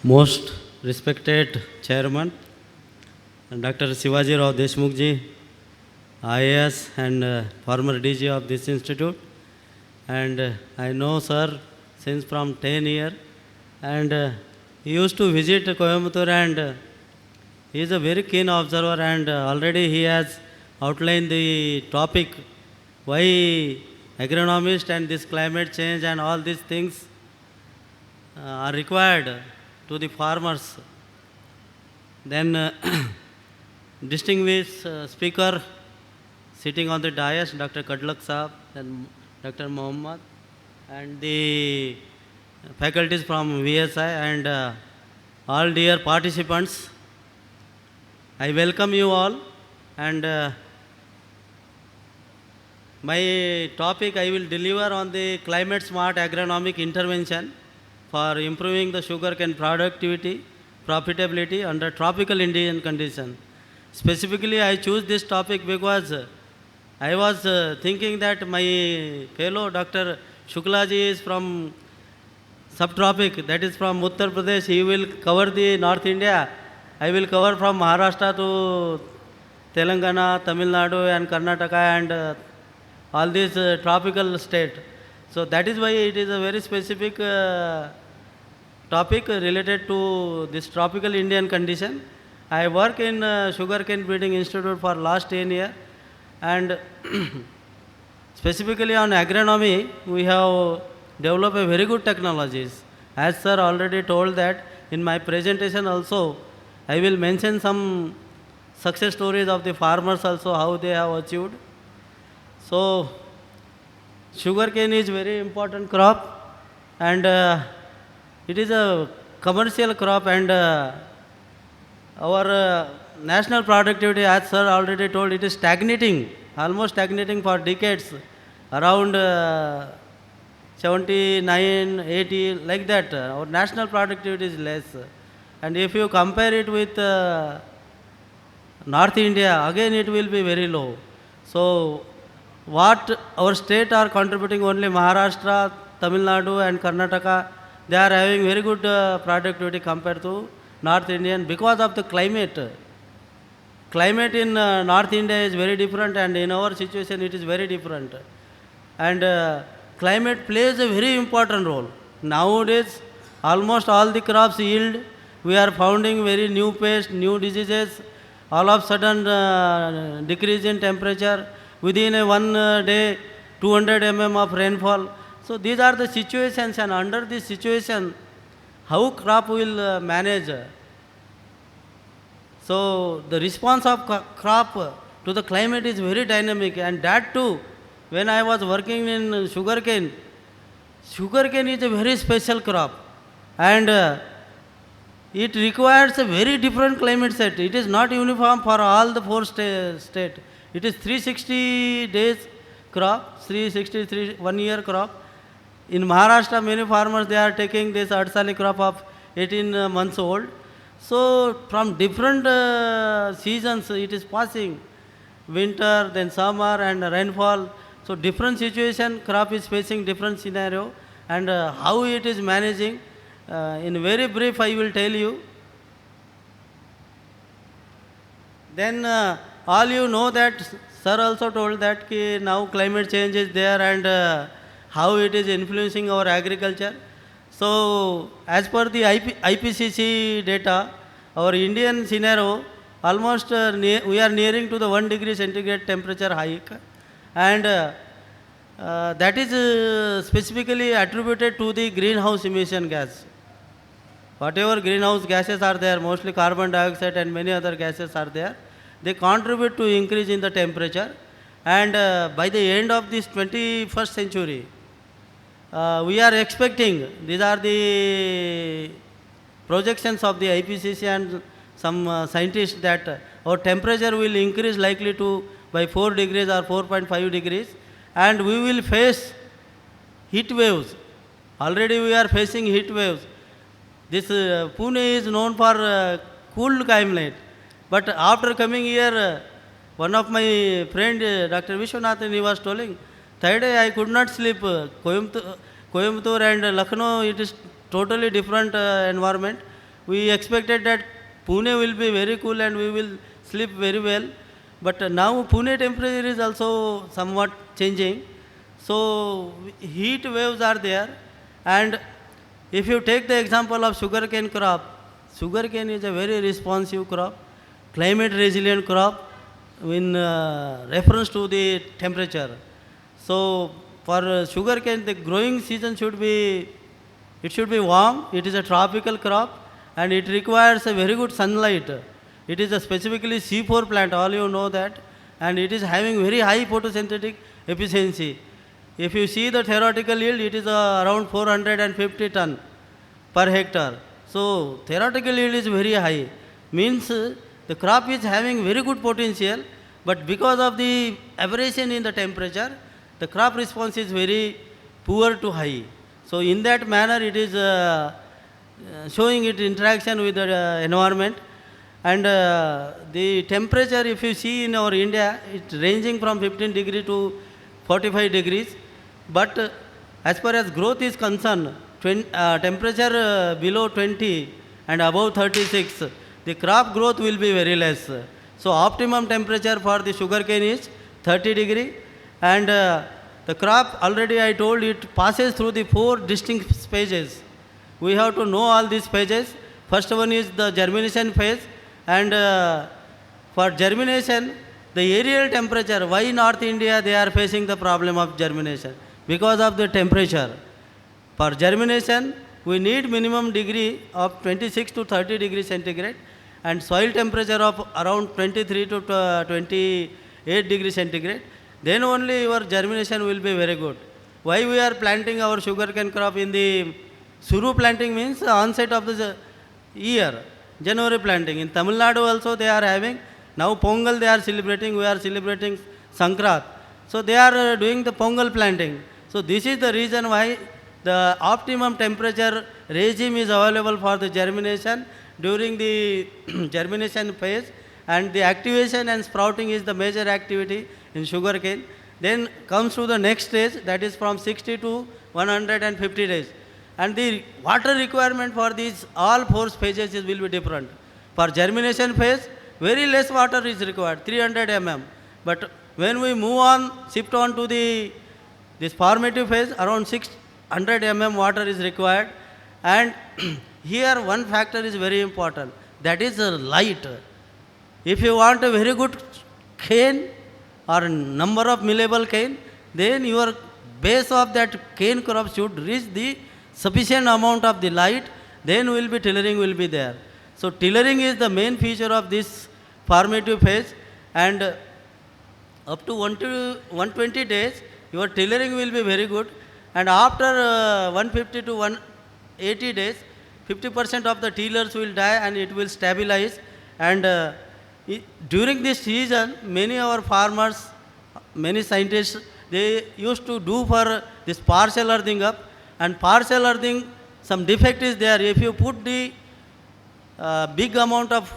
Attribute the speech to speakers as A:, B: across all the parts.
A: Most respected Chairman, Dr. Shivajirao Deshmukh ji, IAS and former DG of this institute. And I know sir since from 10 years. And he used to visit Coimbatore, and he is a very keen observer, and already he has outlined the topic why agronomist and this climate change and all these things are required to the farmers. Then distinguished speaker sitting on the dais, Dr. Kadlak Saab, then Dr. Mohammed, and the faculties from VSI, and all dear participants. I welcome you all, and my topic I will deliver on the climate smart agronomic intervention for improving the sugarcane productivity, profitability under tropical Indian conditions. Specifically, I choose this topic because I was thinking that my fellow Dr. Shukla ji is from subtropic, that is from Uttar Pradesh. He will cover the North India. I will cover from Maharashtra to Telangana, Tamil Nadu and Karnataka and all these tropical state. So that is why it is a very specific topic related to this tropical Indian condition. I work in Sugarcane Breeding Institute for last 10 years, and specifically on agronomy, we have developed a very good technologies. As sir already told that in my presentation also, I will mention some success stories of the farmers also, how they have achieved. So sugarcane is very important crop, and it is a commercial crop, and our national productivity, as sir already told, it is stagnating, almost stagnating for decades, around 79, 80, like that. Our national productivity is less. And if you compare it with North India, again it will be very low. So what our state are contributing, only Maharashtra, Tamil Nadu and Karnataka, they are having very good productivity compared to North Indian because of the climate. Climate in North India is very different, and in our situation it is very different. And climate plays a very important role. Nowadays, almost all the crops yield. We are finding very new pests, new diseases, all of a sudden decrease in temperature. Within a one day, 200 mm of rainfall. So these are the situations, and under this situation, how crop will manage. So the response of crop to the climate is very dynamic, and that too, when I was working in sugarcane, sugarcane is a very special crop, and it requires a very different climate set. It is not uniform for all the four states. It is 360 days crop, 363 1 year crop. In Maharashtra, many farmers, they are taking this Adsali crop of 18 months old. So from different seasons it is passing, winter, then summer and rainfall. So different situation, crop is facing different scenario, and how it is managing. In very brief, I will tell you. Then all you know that sir also told that now climate change is there, and how it is influencing our agriculture. So as per the IPCC data, our Indian scenario, almost we are nearing to the 1 degree centigrade temperature hike, and that is specifically attributed to the greenhouse emission gas. Whatever greenhouse gases are there, mostly carbon dioxide and many other gases are there, they contribute to increase in the temperature. And by the end of this 21st century, we are expecting, these are the projections of the IPCC and some scientists, that our temperature will increase likely to by 4 degrees or 4.5 degrees, and we will face heat waves. Already we are facing heat waves. This Pune is known for cool climate, but after coming here, one of my friend, Dr. Vishwanathan, he was telling, Tayade, I could not sleep. Coimbatore and Lucknow, it is totally different environment. we expected that Pune will be very cool and we will sleep very well. But now Pune temperature is also somewhat changing. So heat waves are there. And if you take the example of sugarcane crop, sugarcane is a very responsive crop, climate resilient crop in reference to the temperature. So for sugarcane, the growing season should be warm. It is a tropical crop and it requires a very good sunlight. It is a specifically C4 plant, all you know that, and it is having very high photosynthetic efficiency. If you see the theoretical yield, it is around 450 ton per hectare. So theoretical yield is very high, means the crop is having very good potential, but because of the aberration in the temperature, the crop response is very poor to high. So in that manner, it is showing its interaction with the environment. And the temperature, if you see in our India, it's ranging from 15 degree to 45 degrees. But as far as growth is concerned, temperature below 20 and above 36, the crop growth will be very less. So optimum temperature for the sugarcane is 30 degree. And the crop, already I told, it passes through the 4 distinct phases. We have to know all these phases. First one is the germination phase. And for germination, the aerial temperature, why North India they are facing the problem of germination? Because of the temperature. For germination, we need minimum degree of 26 to 30 degrees centigrade and soil temperature of around 23 to 28 degrees centigrade. Then only your germination will be very good. Why we are planting our sugarcane crop in the Suru planting means the onset of the year. January planting. In Tamil Nadu also they are having, now Pongal they are celebrating, we are celebrating Sankranti. So they are doing the Pongal planting. So this is the reason why the optimum temperature regime is available for the germination during the germination phase, and the activation and sprouting is the major activity in sugarcane. Then comes to the next stage, that is from 60 to 150 days. And the water requirement for these all 4 phases will be different. For germination phase, very less water is required, 300 mm. But when we move on, shift on to this formative phase, around 600 mm water is required. And here one factor is very important, that is light. If you want a very good cane or number of millable cane, then your base of that cane crop should reach the sufficient amount of the light, then tillering will be there. So tillering is the main feature of this formative phase, and up to 120 days, your tillering will be very good. And after 150 to 180 days, 50% of the tillers will die and it will stabilize. And during this season, many our farmers, many scientists, they used to do for this partial earthing up. And partial earthing, some defect is there. If you put the big amount of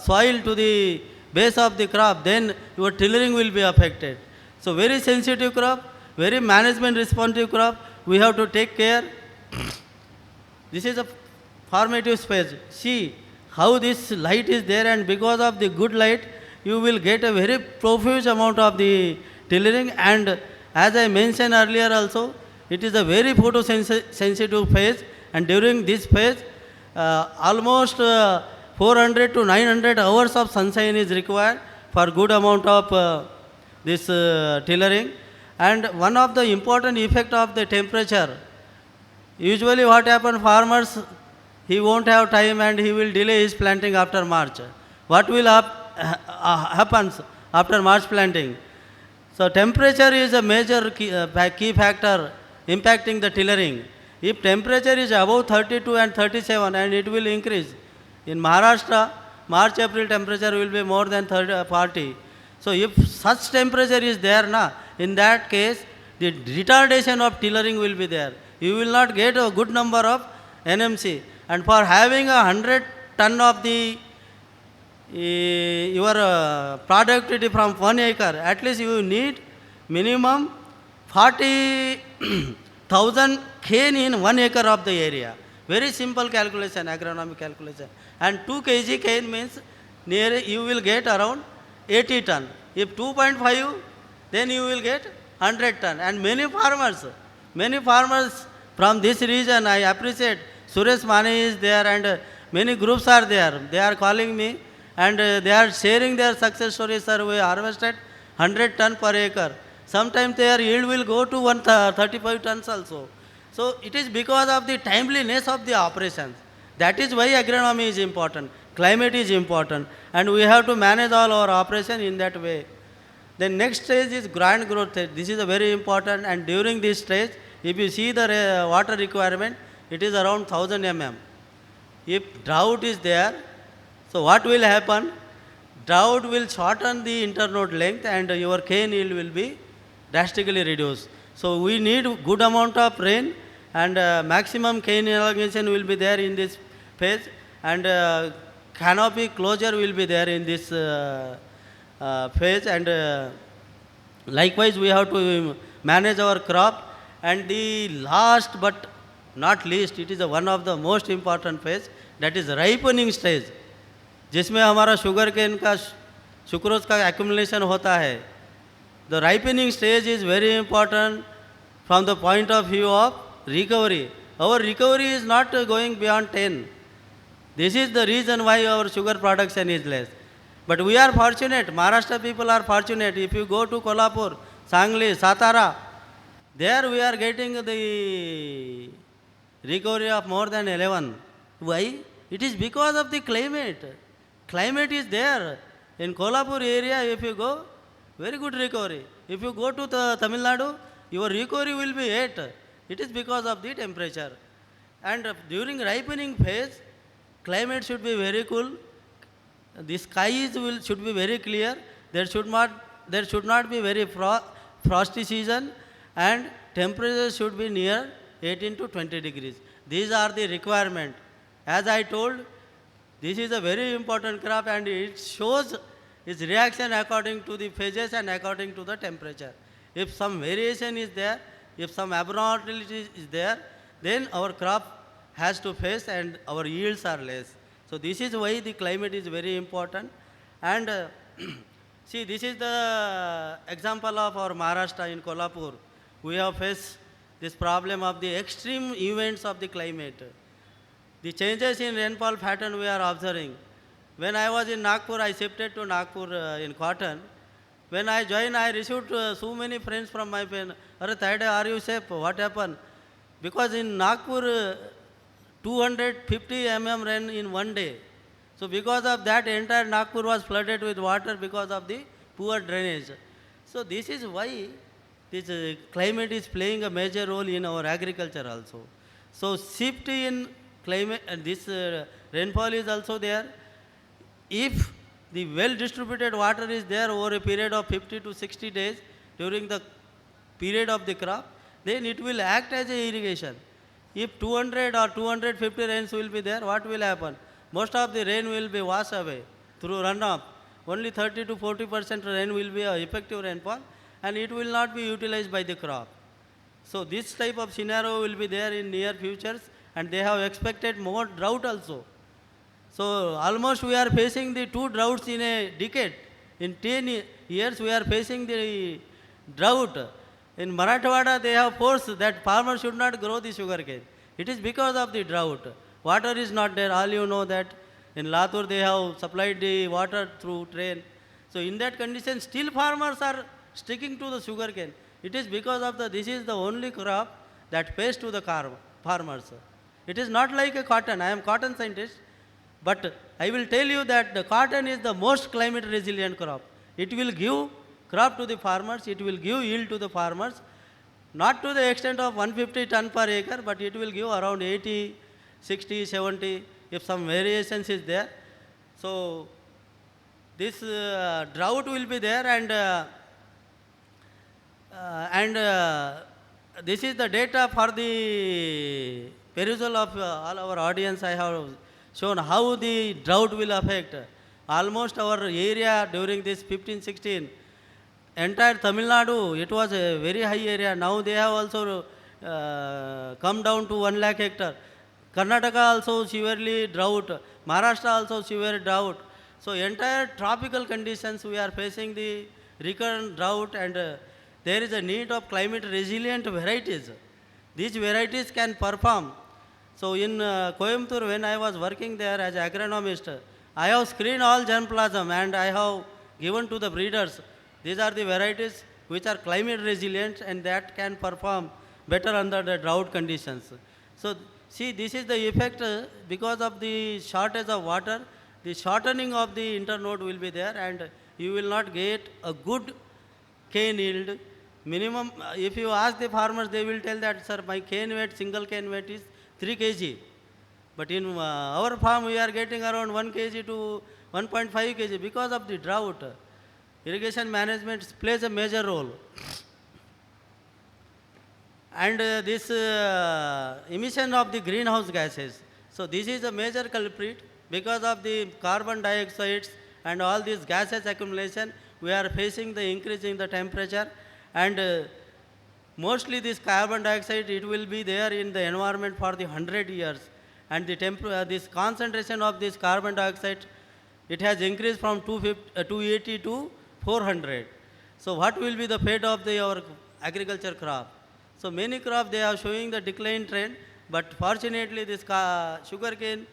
A: soil to the base of the crop, then your tillering will be affected. So very sensitive crop, very management responsive crop, we have to take care. This is a formative phase. See how this light is there, and because of the good light, you will get a very profuse amount of the tillering. And as I mentioned earlier also, it is a very photosensitive phase, and during this phase, almost 400 to 900 hours of sunshine is required for good amount of this tillering. And one of the important effect of the temperature, usually what happens, farmers, he won't have time and he will delay his planting after March. What will happens after March planting? So temperature is a major key factor impacting the tillering. If temperature is above 32 and 37, and it will increase. In Maharashtra, March-April temperature will be more than 40. So if such temperature is there, in that case, the retardation of tillering will be there. You will not get a good number of NMC. And for having 100 ton of the your productivity from 1 acre, at least you need minimum 40,000 cane in 1 acre of the area. Very simple calculation, agronomic calculation. And 2 kg cane means near you will get around 80 ton. If 2.5, then you will get 100 ton. And many farmers from this region, I appreciate. Suresh Mane is there and many groups are there. They are calling me and they are sharing their success stories. Sir, we harvested 100 ton per acre. Sometimes their yield will go to 135 tons also. So it is because of the timeliness of the operations. That is why agronomy is important. Climate is important. And we have to manage all our operation in that way. The next stage is grand growth stage. This is a very important, and during this stage, if you see the water requirement, it is around 1000 mm. If drought is there, so what will happen? Drought will shorten the internode length and your cane yield will be drastically reduced. So we need good amount of rain and maximum cane elongation will be there in this phase, and canopy closure will be there in this phase, and likewise we have to manage our crop. And the last but not least, it is one of the most important phase, that is ripening stage, जिसमें हमारा sugar cane का sucrose का accumulation होता है. The ripening stage is very important from the point of view of recovery. Our recovery is not going beyond 10. This is the reason why our sugar production is less. But we are fortunate, Maharashtra people are fortunate. If you go to Kolhapur, Sangli, Satara, there we are getting the recovery of more than 11. Why? It is because of the climate. Climate is there. In Kolhapur area, if you go, very good recovery. If you go to the Tamil Nadu, your recovery will be 8. It is because of the temperature. And during ripening phase, climate should be very cool. The skies should be very clear. There should not be very frosty season, and temperature should be near 18 to 20 degrees. These are the requirement. As I told, this is a very important crop and it shows its reaction according to the phases and according to the temperature. If some variation is there, if some abnormality is there, then our crop has to face and our yields are less. So this is why the climate is very important. And see, this is the example of our Maharashtra in Kolhapur. We have faced this problem of the extreme events of the climate. The changes in rainfall pattern we are observing. When I was in Nagpur, I shifted to Nagpur in cotton. When I joined, I received so many friends from my pen. Tayade, are you safe? What happened? Because in Nagpur, 250 mm rain in one day. So because of that, entire Nagpur was flooded with water because of the poor drainage. So this is why this climate is playing a major role in our agriculture also. So shift in climate and this rainfall is also there. If the well distributed water is there over a period of 50 to 60 days during the period of the crop, then it will act as a irrigation. If 200 or 250 rains will be there, what will happen? Most of the rain will be washed away through runoff. Only 30 to 40% rain will be effective rainfall and it will not be utilized by the crop. So this type of scenario will be there in near futures, and they have expected more drought also. So almost we are facing the 2 droughts in a decade. In 10 years we are facing the drought. In Marathwada they have forced that farmers should not grow the sugarcane. It is because of the drought. Water is not there. All you know that in Latur they have supplied the water through train. So in that condition still farmers are sticking to the sugarcane. It is because of this is the only crop that pays to the farmers. It is not like a cotton. I am cotton scientist. But I will tell you that the cotton is the most climate resilient crop. It will give crop to the farmers, it will give yield to the farmers, not to the extent of 150 ton per acre, but it will give around 80, 60, 70, if some variations is there. So this drought will be there, and this is the data for the perusal of all our audience. I have shown how the drought will affect almost our area during this 15-16. Entire Tamil Nadu, it was a very high area. Now they have also come down to 1 lakh hectare. Karnataka also severely drought, Maharashtra also severe drought. So entire tropical conditions we are facing the recurrent drought, and there is a need of climate resilient varieties. These varieties can perform. So in Coimbatore, when I was working there as agronomist, I have screened all germplasm and I have given to the breeders. These are the varieties which are climate resilient and that can perform better under the drought conditions. So see, this is the effect because of the shortage of water. The shortening of the internode will be there, and you will not get a good cane yield. Minimum, if you ask the farmers, they will tell that, sir, my cane weight, single cane weight is 3 kg. But in our farm, we are getting around 1 kg to 1.5 kg because of the drought. Irrigation management plays a major role. And this emission of the greenhouse gases. So this is a major culprit because of the carbon dioxides and all these gases accumulation. We are facing the increase in the temperature, and mostly this carbon dioxide, it will be there in the environment for the 100 years. And the this concentration of this carbon dioxide, it has increased from 280 to 400. So what will be the fate of our agriculture crop? So many crops, they are showing the decline trend, but fortunately this sugarcane,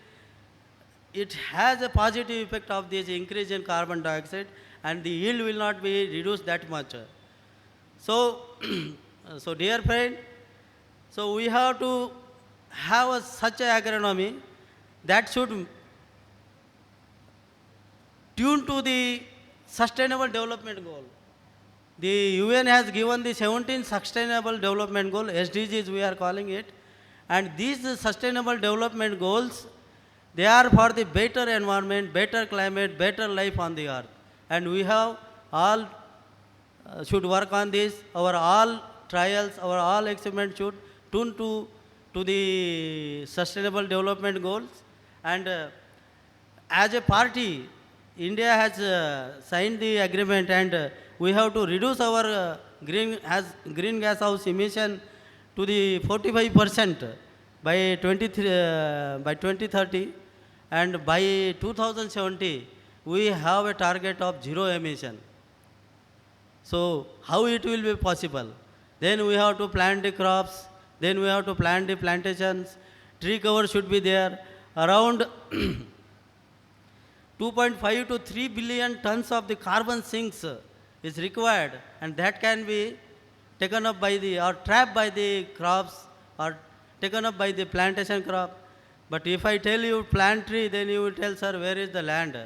A: it has a positive effect of this increase in carbon dioxide, and the yield will not be reduced that much. So, so dear friend, so we have to have such a agronomy that should tune to the sustainable development goal. The UN has given the 17 sustainable development goal, SDGs we are calling it, and these sustainable development goals, they are for the better environment, better climate, better life on the earth. And we have all should work on this. Our all trials, our all experiments should tune to the sustainable development goals. And as a party, India has signed the agreement, and we have to reduce our green gas house emission to the 45% by 2030, and by 2070 we have a target of zero emission. So how it will be possible? Then we have to plant the crops, then we have to plant the plantations, tree cover should be there. Around 2.5 to 3 billion tons of the carbon sinks is required, and that can be taken up by the, or trapped by the crops, or taken up by the plantation crop. But if I tell you plant tree, then you will tell, sir, where is the land?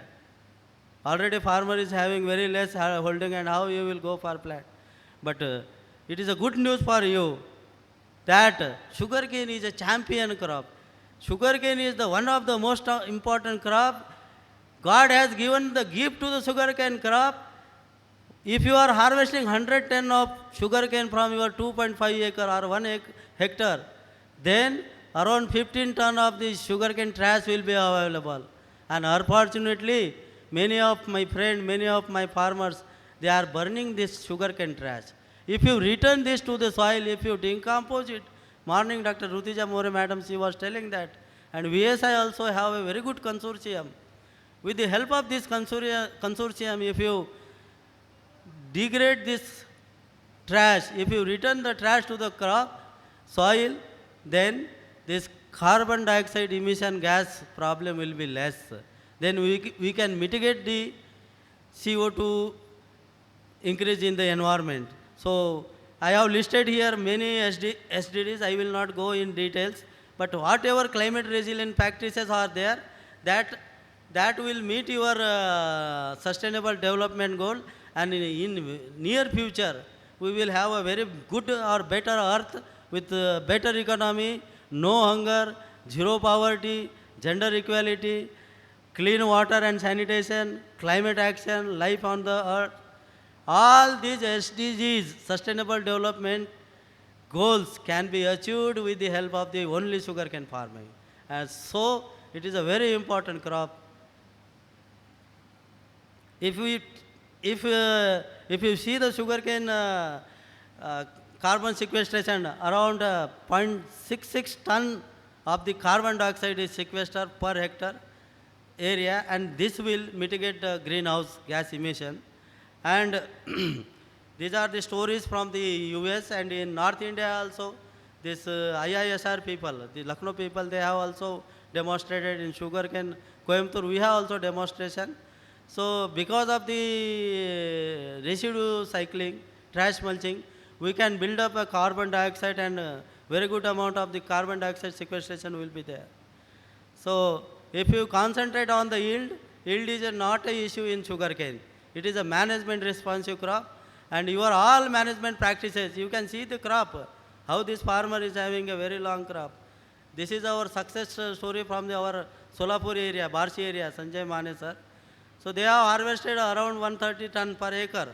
A: Already farmer is having very less holding, and how you will go for plant? But it is a good news for you that sugarcane is a champion crop. Sugarcane is the one of the most important crop. God has given the gift to the sugarcane crop. If you are harvesting 100 ton of sugarcane from your 2.5 acre or 1 hectare, then around 15 ton of the sugarcane trash will be available. And unfortunately, many of my friends, many of my farmers, they are burning this sugarcane trash. If you return this to the soil, if you decompose it, morning Dr. Rutija More madam, she was telling that. And VSI also have a very good consortium. With the help of this consortium, if you degrade this trash, if you return the trash to the crop, soil, then this carbon dioxide emission gas problem will be less. Then we can mitigate the CO2 increase in the environment. So I have listed here many SDGs. I will not go in details, but whatever climate resilient practices are there, that will meet your sustainable development goal. And in near future, we will have a very good or better earth with better economy, no hunger, zero poverty, gender equality, clean water and sanitation, climate action, life on the earth. All these SDGs, sustainable development goals, can be achieved with the help of the only sugarcane farming. And so it is a very important crop. If you see the sugarcane carbon sequestration, around 0.66 ton of the carbon dioxide is sequestered per hectare area, and this will mitigate the greenhouse gas emission. And these are the stories from the US, and in North India also, this IISR people, the Lucknow people, they have also demonstrated in Sugarcane, Coimbatore, we have also demonstration. So because of the residue cycling, trash mulching, we can build up a carbon dioxide, and very good amount of the carbon dioxide sequestration will be there. So if you concentrate on the yield, yield is not an issue in sugarcane. It is a management responsive crop, and your all management practices, you can see the crop, how this farmer is having a very long crop. This is our success story from our Solapur area, Barshi area, Sanjay Mane sir. So they have harvested around 130 ton per acre.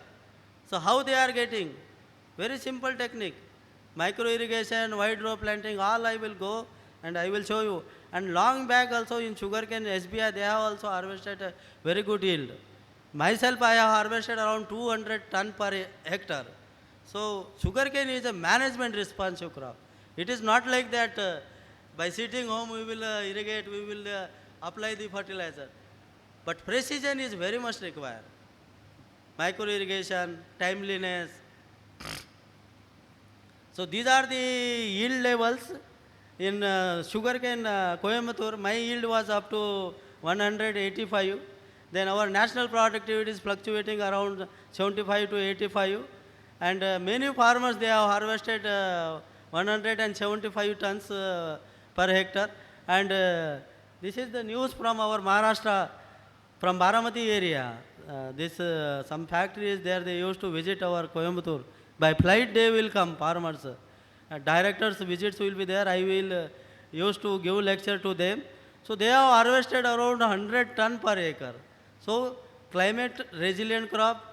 A: So how they are getting? Very simple technique. Micro irrigation, wide row planting, all I will go and I will show you. And long back also in sugarcane SBI, they have also harvested a very good yield. Myself, I have harvested around 200 ton per hectare. So sugarcane is a management responsive crop. It is not like that by sitting home we will irrigate, we will apply the fertilizer. But precision is very much required. Micro irrigation, timeliness. So these are the yield levels. In sugarcane Coimbatore, my yield was up to 185. Then our national productivity is fluctuating around 75 to 85. And many farmers, they have harvested 175 tons per hectare. And this is the news from our Maharashtra, from Baramati area. Some factories there, they used to visit our Coimbatore. By flight they will come, farmers. Directors visits will be there. I will used to give lecture to them. So they have harvested around 100 ton per acre. So climate resilient crop,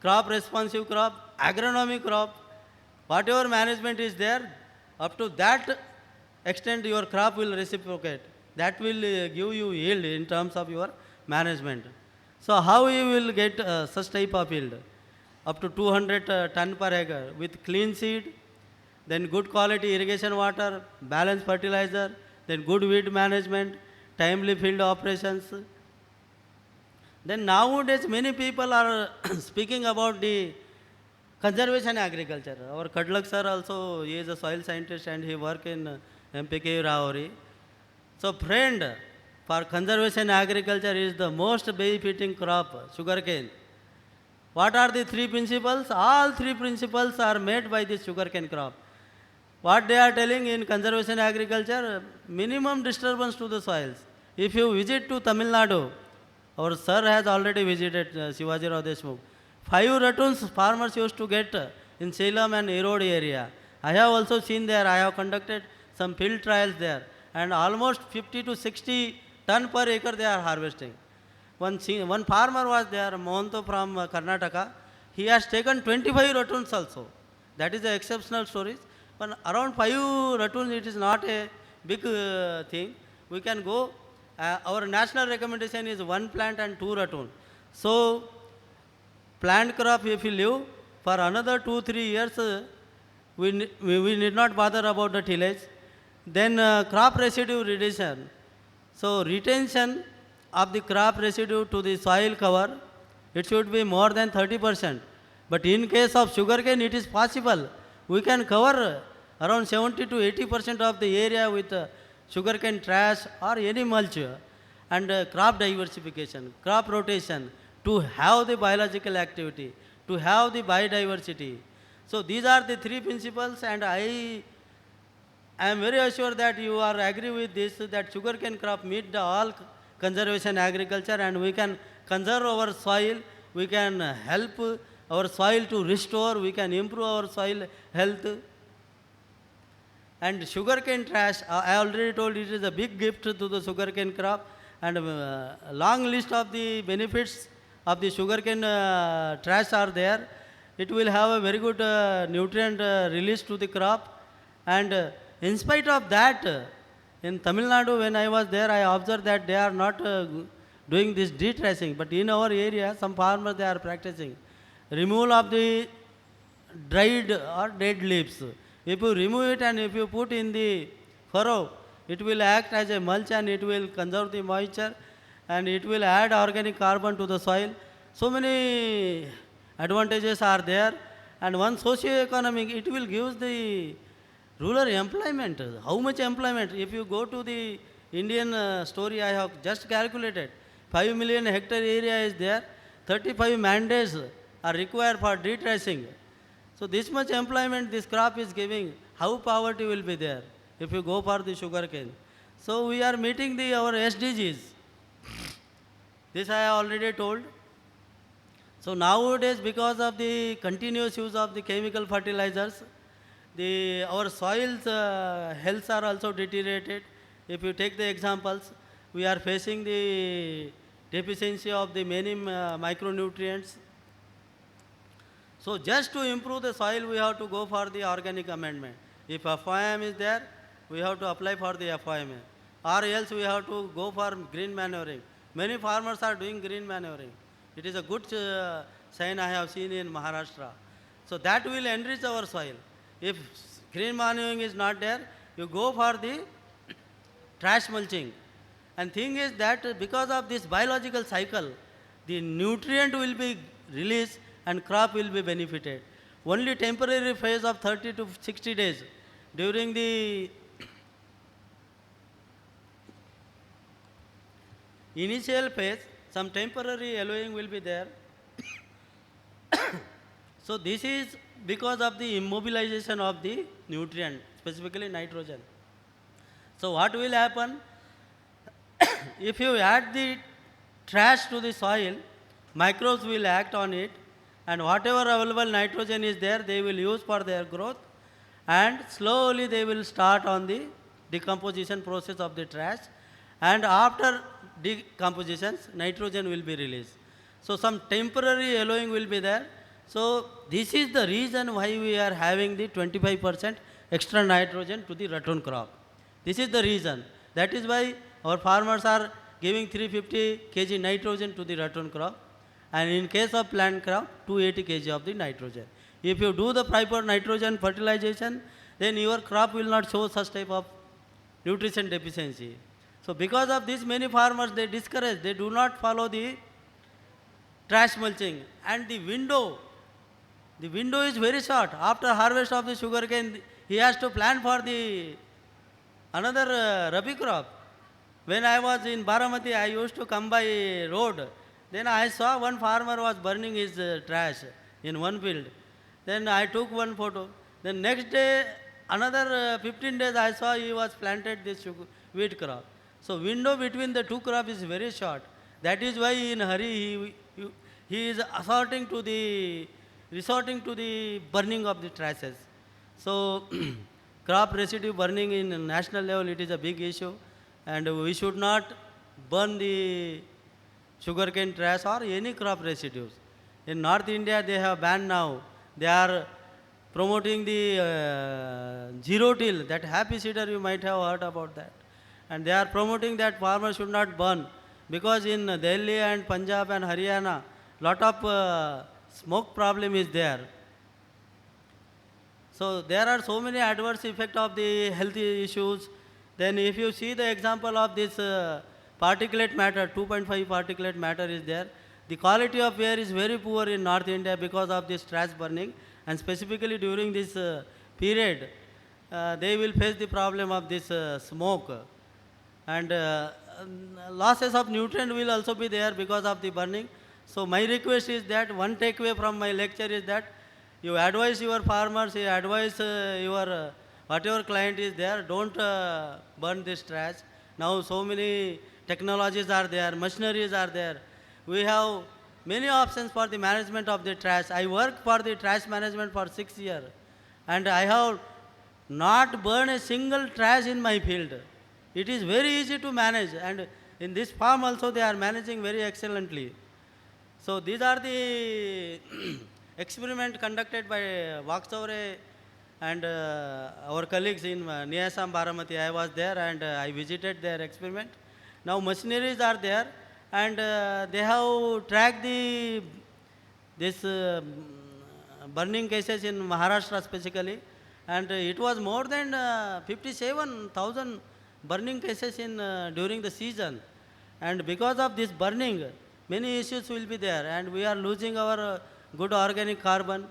A: crop responsive crop, agronomic crop, whatever management is there, up to that extent your crop will reciprocate. That will give you yield in terms of your management. So how you will get such type of yield? Up to 200 ton per acre with clean seed, then good quality irrigation water, balanced fertilizer, then good weed management, timely field operations. Then nowadays many people are speaking about the conservation agriculture. Our Kadlak sir also, he is a soil scientist and he work in MPK Raori. So friend, for conservation agriculture is the most benefiting crop, sugarcane. What are the three principles? All three principles are made by this sugarcane crop. What they are telling in conservation agriculture, minimum disturbance to the soils. If you visit to Tamil Nadu, our sir has already visited Shivajirao Deshmukh. 5 ratoons farmers used to get in Salem and Erode area. I have also seen there, I have conducted some field trials there, and almost 50 to 60 ton per acre they are harvesting. One farmer was there, Mohanto from Karnataka. He has taken 25 ratoons also. That is the exceptional stories. But around 5 ratoons, it is not a big thing. We can go. Our national recommendation is 1 plant and 2 ratoon. So, plant crop, if you live for another 2-3 years, we need not bother about the tillage. Then crop residue reduction. So, retention of the crop residue to the soil cover, it should be more than 30%. But in case of sugarcane, it is possible. We can cover around 70 to 80% of the area with sugarcane trash or any mulch, and crop diversification, crop rotation, to have the biological activity, to have the biodiversity. So these are the three principles, and I am very assured that you are agree with this, that sugarcane crop meet the all conservation agriculture, and we can conserve our soil, we can help our soil to restore, we can improve our soil health. And sugarcane trash, I already told it is a big gift to the sugarcane crop, and a long list of the benefits of the sugarcane trash are there. It will have a very good nutrient release to the crop, and in spite of that, in Tamil Nadu when I was there, I observed that they are not doing this detrashing, but in our area some farmers they are practicing removal of the dried or dead leaves. If you remove it and if you put in the furrow, it will act as a mulch and it will conserve the moisture and it will add organic carbon to the soil. So many advantages are there. And one socio-economic, it will give the rural employment. How much employment? If you go to the Indian story, I have just calculated. 5 million hectare area is there. 35 mandates are required for detracing. So this much employment this crop is giving. How poverty will be there if you go for the sugarcane? So we are meeting our SDGs. This I have already told. So nowadays, because of the continuous use of the chemical fertilizers, our soils health are also deteriorated. If you take the examples, we are facing the deficiency of the many micronutrients. So just to improve the soil, we have to go for the organic amendment. If FOM is there, we have to apply for the FOM. Or else we have to go for green manuring. Many farmers are doing green manuring. It is a good sign I have seen in Maharashtra. So that will enrich our soil. If green manuring is not there, you go for the trash mulching. And thing is that because of this biological cycle, the nutrient will be released and crop will be benefited. Only temporary phase of 30 to 60 days during the initial phase, some temporary yellowing will be there. So this is because of the immobilization of the nutrient, specifically nitrogen. So what will happen? If you add the trash to the soil, microbes will act on it, and whatever available nitrogen is there, they will use for their growth, and slowly they will start on the decomposition process of the trash, and after decompositions, nitrogen will be released. So some temporary yellowing will be there. So this is the reason why we are having the 25% extra nitrogen to the ratoon crop. This is the reason. That is why our farmers are giving 350 kg nitrogen to the ratoon crop, and in case of plant crop, 280 kg of the nitrogen. If you do the proper nitrogen fertilization, then your crop will not show such type of nutrition deficiency. So because of this, many farmers, they discourage, they do not follow the trash mulching. And the window is very short. After harvest of the sugarcane, he has to plan for the another rabi crop. When I was in Baramati, I used to come by road. Then I saw one farmer was burning his trash in one field. Then I took one photo. Then next day, another 15 days, I saw he was planted this wheat crop. So window between the two crops is very short. That is why in hurry he is resorting to the burning of the trashes. So crop residue burning in national level, it is a big issue, and we should not burn the sugarcane trash or any crop residues. In North India, they have banned now. They are promoting the zero till, that happy cedar, you might have heard about that. And they are promoting that farmers should not burn, because in Delhi and Punjab and Haryana, lot of smoke problem is there. So there are so many adverse effects of the health issues. Then if you see the example of this particulate matter, 2.5 particulate matter is there. The quality of air is very poor in North India because of this trash burning, and specifically during this period, they will face the problem of this smoke. And losses of nutrient will also be there because of the burning. So my request is that one takeaway from my lecture is that you advise your farmers, you advise your whatever client is there, don't burn this trash. Now so many technologies are there, machineries are there. We have many options for the management of the trash. I work for the trash management for 6 years, and I have not burned a single trash in my field. It is very easy to manage, and in this farm also they are managing very excellently. So these are the experiment conducted by Vaksaure and our colleagues in Niyasam Baramati. I was there and I visited their experiment. Now machineries are there, and they have tracked this burning cases in Maharashtra specifically, and it was more than 57,000 burning cases in during the season, and because of this burning, many issues will be there, and we are losing our good organic carbon,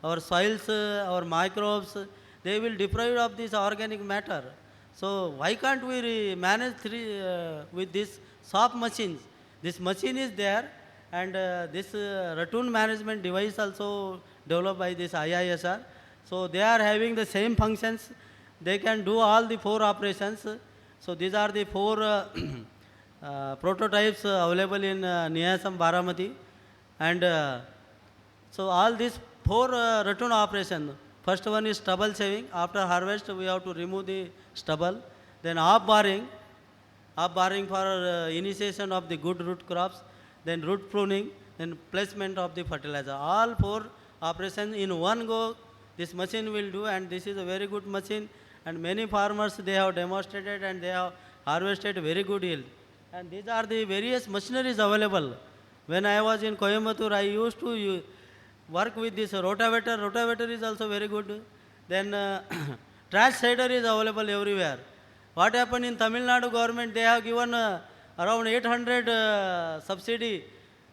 A: our soils, our microbes, they will deprive of this organic matter. So why can't we manage with this soft machines? This machine is there, and this ratoon management device also developed by this IISR. So they are having the same functions. They can do all the 4 operations. So these are the 4 prototypes available in Niyasam Baramati, and so all these 4 ratoon operation. First one is stubble saving. After harvest, we have to remove the stubble. Then off barring for initiation of the good root crops. Then root pruning. Then placement of the fertilizer. All 4 operations in one go. This machine will do, and this is a very good machine. And many farmers, they have demonstrated, and they have harvested very good yield. And these are the various machineries available. When I was in Coimbatore, I used to work with this rotavator. Rotavator is also very good. Then trash shredder is available everywhere. What happened in Tamil Nadu government, they have given around 800 subsidy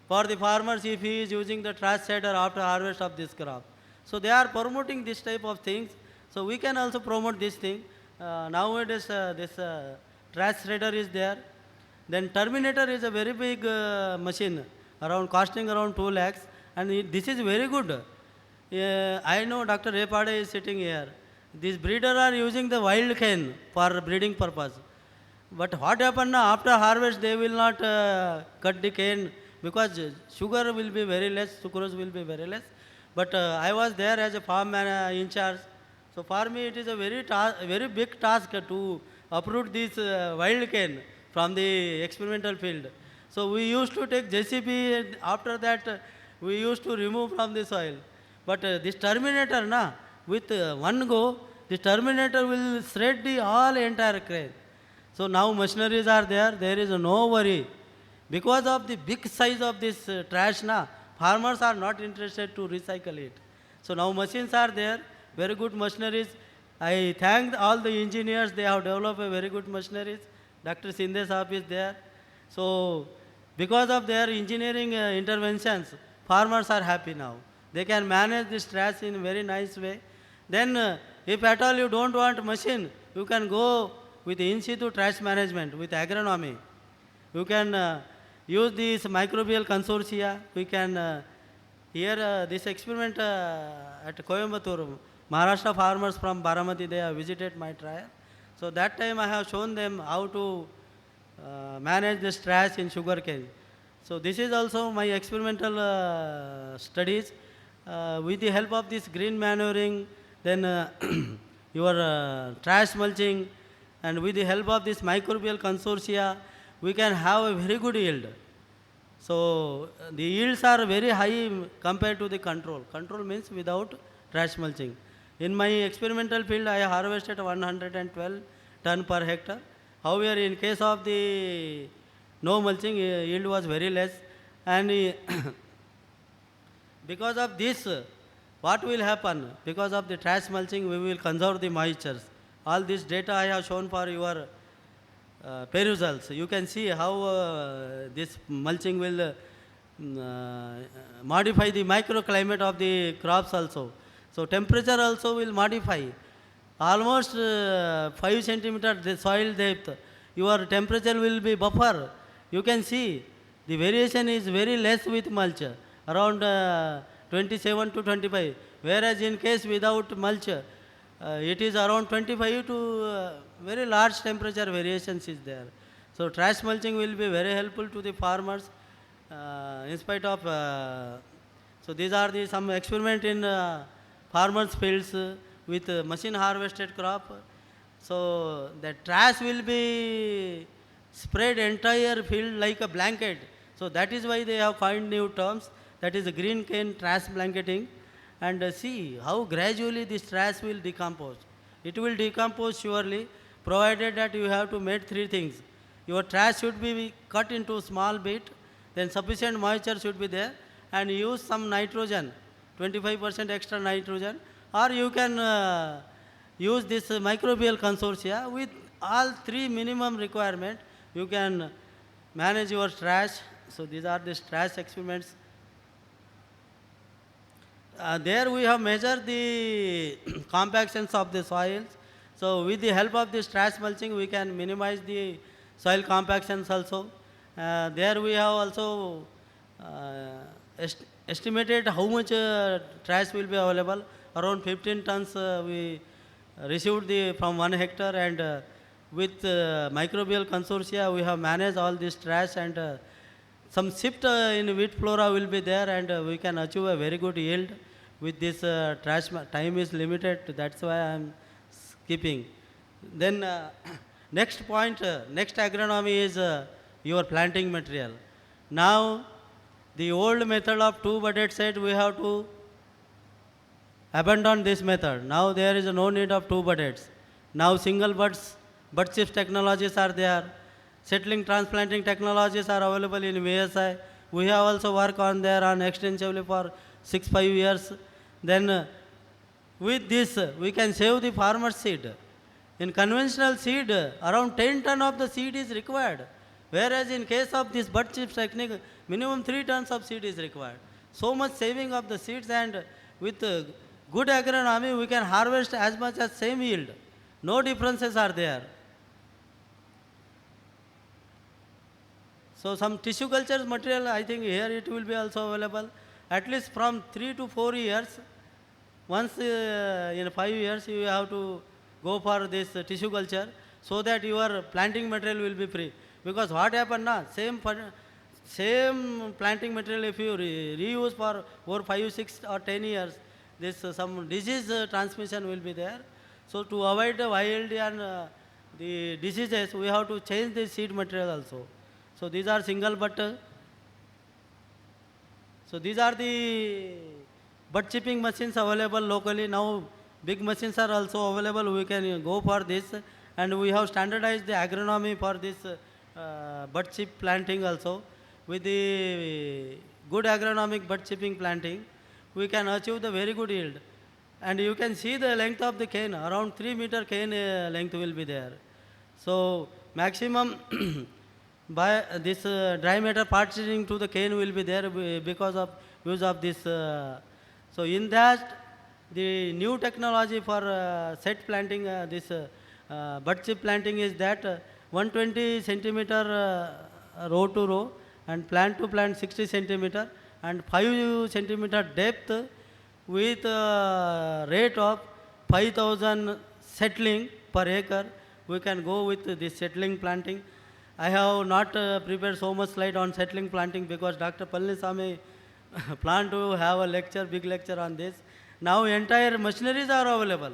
A: for the farmers if he is using the trash shredder after harvest of this crop. So they are promoting this type of things. So we can also promote this thing. Nowadays this trash shredder is there. Then terminator is a very big machine, costing around 2 lakhs, and this is very good. I know Dr. Retd is sitting here. These breeders are using the wild cane for breeding purpose. But what happened now, after harvest they will not cut the cane, because sugar will be very less, sucrose will be very less. But I was there as a farm in charge. So for me it is a very big task to uproot this wild cane from the experimental field. So we used to take JCB, and after that we used to remove from the soil. But this terminator, with one go, this terminator will shred the all entire crane. So now machineries are there is no worry. Because of the big size of this trash, farmers are not interested to recycle it. So now machines are there, very good machineries. I thank all the engineers, they have developed a very good machineries. Dr. Sindhe Saab is there. So because of their engineering interventions, farmers are happy now. They can manage this trash in a very nice way. Then if at all you don't want machine, you can go with in situ trash management, with agronomy. You can use this microbial consortia. We can here this experiment at Coimbatore, Maharashtra farmers from Baramati, they have visited my trial. So that time I have shown them how to manage this trash in sugarcane. So this is also my experimental studies. With the help of this green manuring, then your trash mulching, and with the help of this microbial consortia, we can have a very good yield. So the yields are very high compared to the control. Control means without trash mulching. In my experimental field, I harvested 112 ton per hectare. However, in case of the no mulching, yield was very less. And because of this, what will happen? Because of the trash mulching, we will conserve the moistures. All this data I have shown for your perusals. You can see how this mulching will modify the microclimate of the crops also. So temperature also will modify. Almost 5 centimeter the soil depth, your temperature will be buffer. You can see the variation is very less with mulch, around 27 to 25. Whereas in case without mulch, it is around 25 to very large temperature variations is there. So trash mulching will be very helpful to the farmers in spite of. So these are the some experiment in farmers fields with machine harvested crop. So the trash will be spread entire field like a blanket. So that is why they have coined new terms, that is a green cane trash blanketing. And see how gradually this trash will decompose. It will decompose surely, provided that you have to make 3 things. Your trash should be cut into small bit, then sufficient moisture should be there, and use some nitrogen, 25% extra nitrogen, or you can use this microbial consortia with all three minimum requirement, you can manage your trash. So these are the trash experiments. There we have measured the compactions of the soils. So with the help of this trash mulching, we can minimize the soil compactions also. There we have also estimated how much trash will be available. Around 15 tons we received from 1 hectare, and with microbial consortia we have managed all this trash, and some shift in wheat flora will be there, and we can achieve a very good yield with this trash. Time is limited, that's why I am skipping. Then next point, next agronomy is your planting material. Now the old method of two-budded set, we have to abandon this method. Now there is no need of two buddets. Now single buds, bud chips technologies are there. Settling transplanting technologies are available in VSI. We have also worked on there on extensively for 6-5 years. Then with this, we can save the farmer's seed. In conventional seed, around 10 ton of the seed is required. Whereas in case of this bud chips technique, minimum 3 tons of seed is required. So much saving of the seeds, and with good agronomy, we can harvest as much as same yield. No differences are there. So some tissue culture material, I think here it will be also available. At least from 3 to 4 years, once in 5 years, you have to go for this tissue culture, so that your planting material will be free. Because what happened now, same planting material, if you reuse for over 5, 6 or 10 years, this some disease transmission will be there. So to avoid the wild and the diseases, we have to change the seed material also. So these are single bud. So these are the bud chipping machines available locally. Now big machines are also available. We can go for this, and we have standardized the agronomy for this bud chip planting also. With the good agronomic bud chipping planting, we can achieve the very good yield. And you can see the length of the cane, around 3 meter cane length will be there. So maximum by this dry matter partitioning to the cane will be there because of use of this. So in that, the new technology for set planting, this bud chip planting is that 120 centimeter row to row, and plant to plant 60 centimeter, and 5 centimeter depth, with rate of 5,000 settling per acre. We can go with this settling planting. I have not prepared so much slide on settling planting, because Dr. Palaniswami planned to have a lecture, big lecture on this. Now entire machineries are available.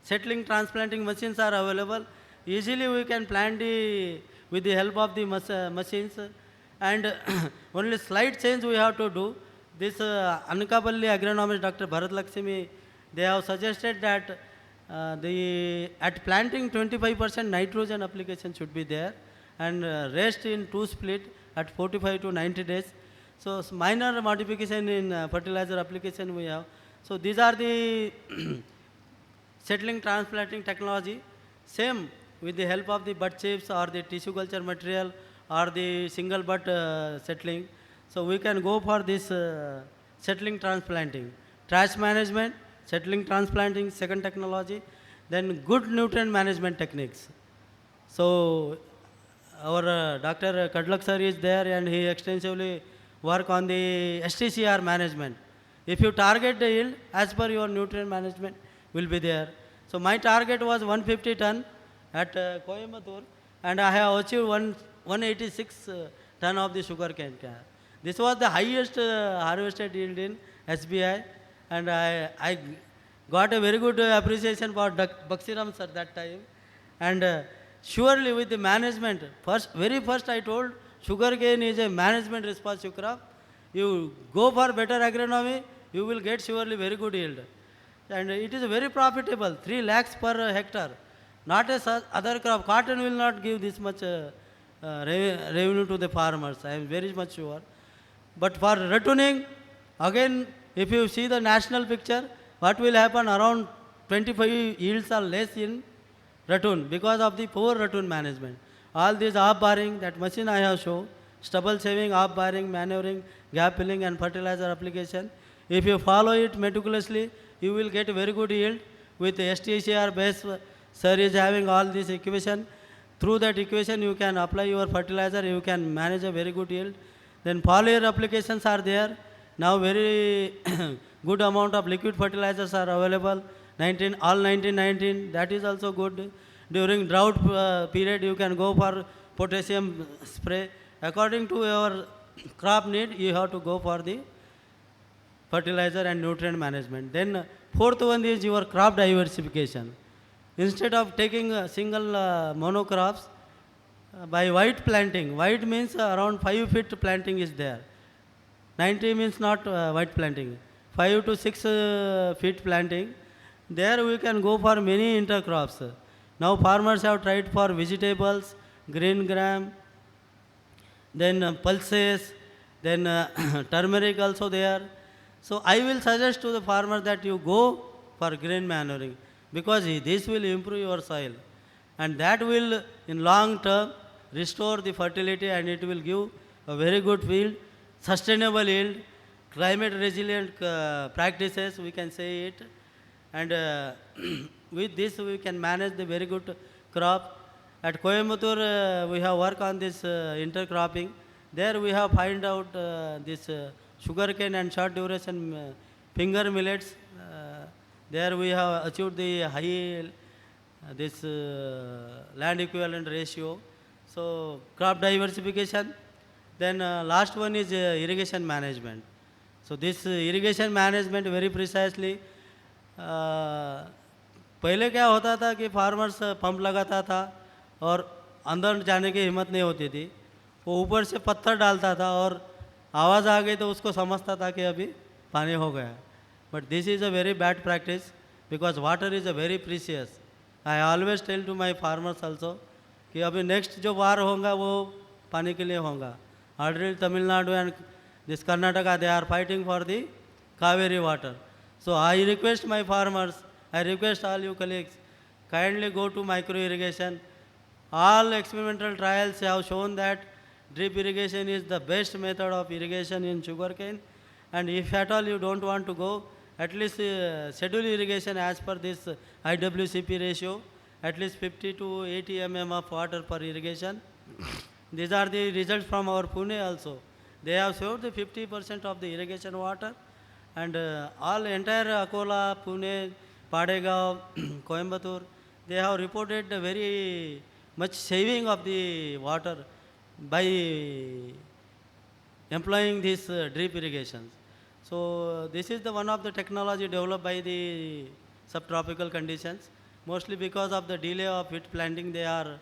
A: Settling transplanting machines are available. Easily we can plant with the help of the machines, and only slight change we have to do. This Anakapalli agronomist Dr. Bharat Lakshmi, they have suggested that at planting 25% nitrogen application should be there, and rest in 2 split at 45 to 90 days. So minor modification in fertilizer application we have. So these are the settling transplanting technology. Same with the help of the bud chips or the tissue culture material or the single bud settling. So we can go for this settling transplanting. Trash management, settling transplanting, second technology. Then good nutrient management techniques. So our Dr. Kadlak sir is there, and he extensively work on the STCR management. If you target the yield, as per your nutrient management will be there. So my target was 150 ton at Coimbatore, and I have achieved 186 ton of the sugarcane. This was the highest harvested yield in SBI, and I got a very good appreciation for Baksiram sir that time. And surely with the management, very first I told, sugarcane is a management responsive crop. You go for better agronomy, you will get surely very good yield. And it is very profitable, 3 lakhs per hectare. Not as other crop. Cotton will not give this much revenue to the farmers, I am very much sure. But for retooning, again, if you see the national picture, what will happen, around 25 yields are less in ratoon, because of the poor ratoon management. All these off-barring, that machine I have shown, stubble saving, off-barring, maneuvering, gap filling and fertilizer application. If you follow it meticulously, you will get very good yield. With STCR base series having all this equation, through that equation you can apply your fertilizer, you can manage a very good yield. Then polymer applications are there. Now very good amount of liquid fertilizers are available. 1919, that is also good. During drought period, you can go for potassium spray. According to your crop need, you have to go for the fertilizer and nutrient management. Then fourth one is your crop diversification. Instead of taking a single monocrops, by white planting, white means around 5 feet planting is there. 90 means not white planting. 5 to 6 feet planting. There we can go for many intercrops. Now farmers have tried for vegetables, green gram, then pulses, then turmeric also there. So I will suggest to the farmer that you go for green manuring, because this will improve your soil, and that will in long term restore the fertility, and it will give a very good yield, sustainable yield, climate resilient practices, we can say it. And with this we can manage the very good crop. At Coimbatore we have worked on this intercropping. There we have find out this sugarcane and short duration finger millets. There we have achieved the high this land equivalent ratio. So crop diversification. Then last one is irrigation management. So this irrigation management very precisely, पहले क्या होता था कि farmers pump लगाता था और अंदर जाने की हिम्मत नहीं होती थी, वो ऊपर से पत्थर डालता था और आवाज़ आ गई तो उसको समझता था कि अभी पानी हो गया. But this is a very bad practice, because water is a very precious. I always tell to my farmers also कि अभी नेक्स्ट जो वार होगा वो पानी के लिए होगा. Already Tamil Nadu and this Karnataka they are fighting for the Kaveri water. So I request my farmers, I request all you colleagues, kindly go to micro irrigation. All experimental trials have shown that drip irrigation is the best method of irrigation in sugarcane. And if at all you don't want to go, at least schedule irrigation as per this IWCP ratio, at least 50 to 80 mm of water per irrigation. These are the results from our Pune also. They have saved the 50% of the irrigation water. And all entire Akola, Pune, Padegaon, Coimbatore, they have reported a very much saving of the water by employing these drip irrigations. So this is the one of the technology developed by the subtropical conditions. Mostly because of the delay of wheat planting, they are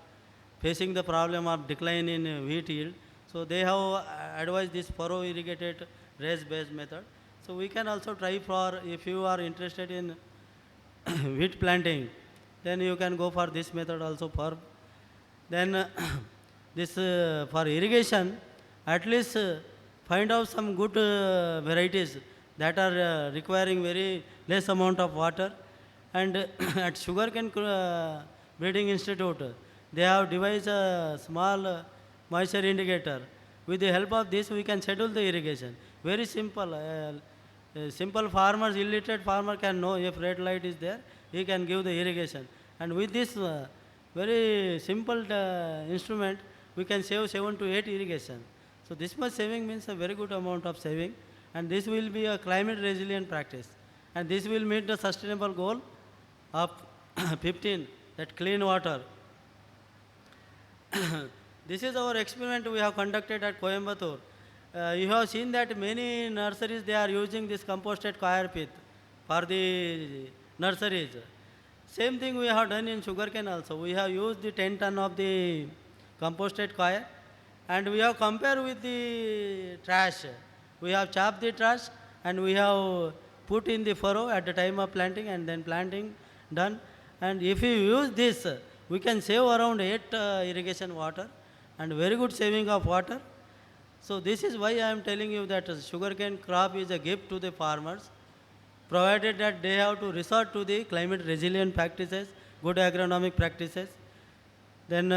A: facing the problem of decline in wheat yield. So they have advised this furrow irrigated raised bed method. So we can also try for, if you are interested in wheat planting, then you can go for this method also for. Then this for irrigation, at least find out some good varieties that are requiring very less amount of water. And at Sugarcane Breeding Institute, they have devised a small moisture indicator. With the help of this, we can schedule the irrigation. Very simple. Simple farmers, illiterate farmer can know if red light is there, he can give the irrigation. And with this very simple instrument, we can save 7 to 8 irrigation. So this much saving means a very good amount of saving, and this will be a climate resilient practice. And this will meet the sustainable goal of 15, that clean water. This is our experiment we have conducted at Coimbatore. You have seen that many nurseries, they are using this composted coir pith for the nurseries. Same thing we have done in sugarcane also. We have used the 10 ton of the composted coir, and we have compared with the trash. We have chopped the trash and we have put in the furrow at the time of planting, and then planting done. And if you use this, we can save around 8 irrigation water, and very good saving of water. So this is why I am telling you that sugarcane crop is a gift to the farmers, provided that they have to resort to the climate resilient practices good agronomic practices. Then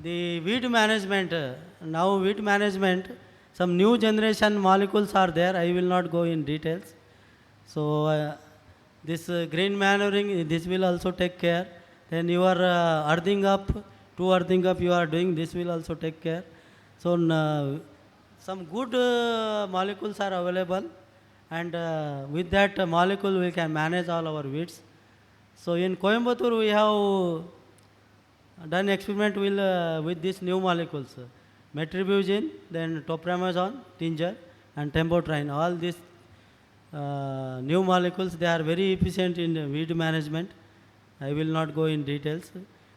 A: the weed management, now weed management, some new generation molecules are there. I will not go in details. So this green manuring, this will also take care. Then you are earthing up, two earthing up you are doing, this will also take care. So some good molecules are available, and with that molecule we can manage all our weeds. So in Coimbatore we have done experiment with these new molecules, metribuzin, then topramazole, tincture, and tembotrine. All these new molecules, they are very efficient in weed management. I will not go in details.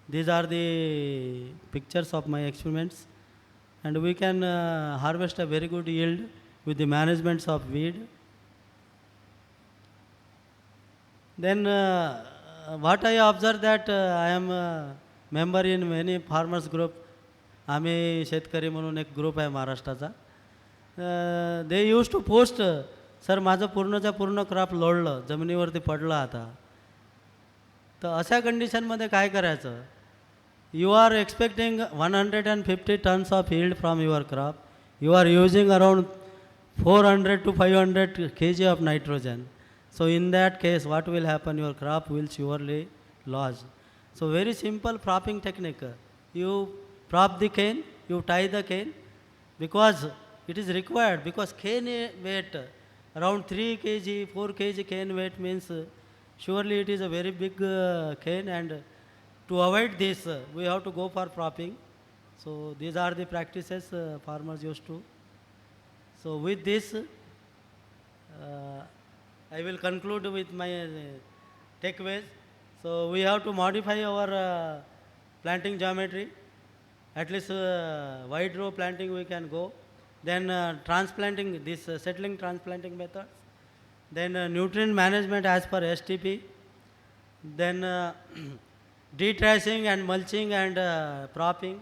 A: These are the pictures of my experiments, and we can harvest a very good yield with the management of weed. Then what I observed that I am a member in many farmers group. आम्ही शेतकरी म्हणून एक group आहे महाराष्ट्राचा. दे use to post, sir माझं पूर्णच्या पूर्ण crop लोळलं, जमिनीवरती पडलं आता. तर अशा कंडिशनमध्ये काय करायचं? You are expecting 150 tons of yield from your crop. You are using around 400 to 500 kg of nitrogen. So in that case, what will happen? Your crop will surely lose. So very simple propping technique. You prop the cane, you tie the cane, because it is required, because cane weight around 3 kg, 4 kg cane weight means surely it is a very big cane, and to avoid this we have to go for propping. So these are the practices farmers used to. So with this I will conclude with my takeaways. So we have to modify our planting geometry. At least wide row planting we can go. Then transplanting, this settling transplanting methods. Then nutrient management as per STP. Then detrashing and mulching and propping.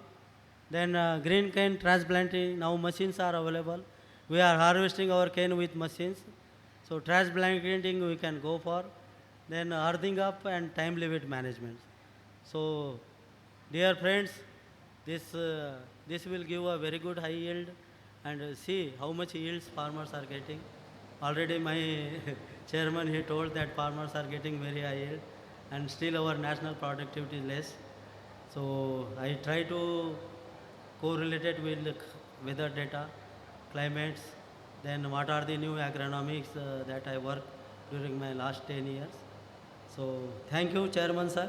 A: Then green cane transplanting. Now machines are available. We are harvesting our cane with machines. So transplanting we can go for. Then earthing up and time limit management. So dear friends, this will give a very good high yield, and see how much yields farmers are getting. Already my chairman, he told that farmers are getting very high yield, and still our national productivity is less. So I try to correlate it with weather data, climates, then what are the new agronomics that I worked during my last 10 years. So thank you, Chairman sir.